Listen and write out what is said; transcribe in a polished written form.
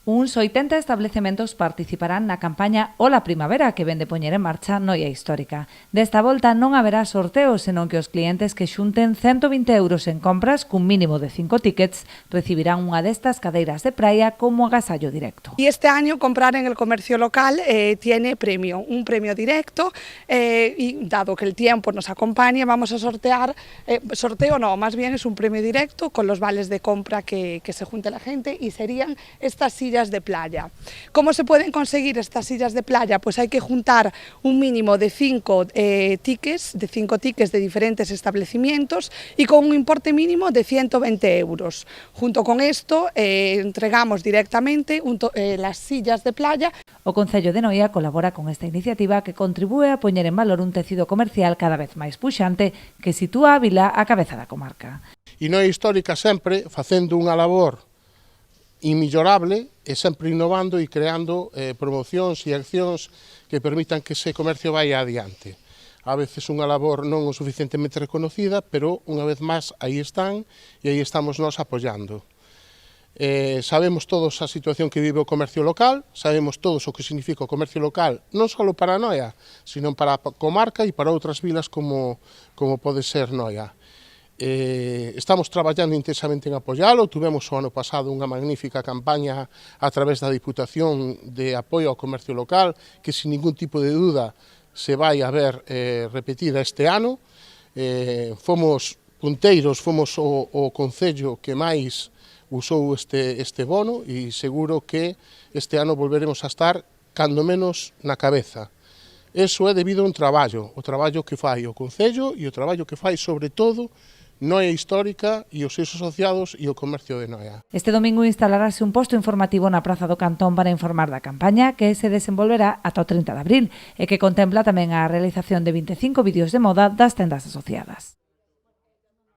Uns 80 establecementos participarán na campaña Ola Primavera que vende poñer en marcha Noia Histórica. Desta volta non haberá sorteos, senón que os clientes que xunten 120 euros en compras cun mínimo de 5 tickets recibirán unha destas cadeiras de praia como agasallo directo. Y este año comprar en el comercio local tiene premio, un premio directo y dado que el tiempo nos acompaña vamos a sortear, sorteo no, más bien es un premio directo con los vales de compra que se junte la gente y serían estas sillas de playa. ¿Cómo se pueden conseguir estas sillas de playa? Pues hay que juntar un mínimo de 5 tickets, de diferentes establecimientos y con un importe mínimo de 120 euros. Junto con esto entregamos directamente las sillas de playa. O Concello de Noia colabora con esta iniciativa que contribúe a poñer en valor un tecido comercial cada vez máis puxante que sitúa a vila á cabeza da comarca. E Noia Histórica sempre facendo unha labor inmillorable e sempre innovando e creando promocións e accións que permitan que ese comercio vaya adiante. A veces unha labor non o suficientemente reconocida, pero unha vez máis aí están e aí estamos nós apoiando. Sabemos todos a situación que vive o comercio local, sabemos todos o que significa o comercio local, non só para Noia, sino para a comarca e para outras vilas como pode ser Noia. Estamos traballando intensamente en apoialo, tuvemos o ano pasado unha magnífica campaña a través da Diputación de apoio ao comercio local, que sin ningún tipo de duda se vai a ver repetida este ano. Fomos punteiros, fomos o concello que máis usou este bono e seguro que este ano volveremos a estar cando menos na cabeza. Eso é debido a un traballo, o traballo que fai o concello e o traballo que fai sobre todo Noia Histórica e os seus asociados e o comercio de Noia. Este domingo instalarase un posto informativo na Praza do Cantón para informar da campaña que se desenvolverá ata o 30 de abril e que contempla tamén a realización de 25 vídeos de moda das tendas asociadas.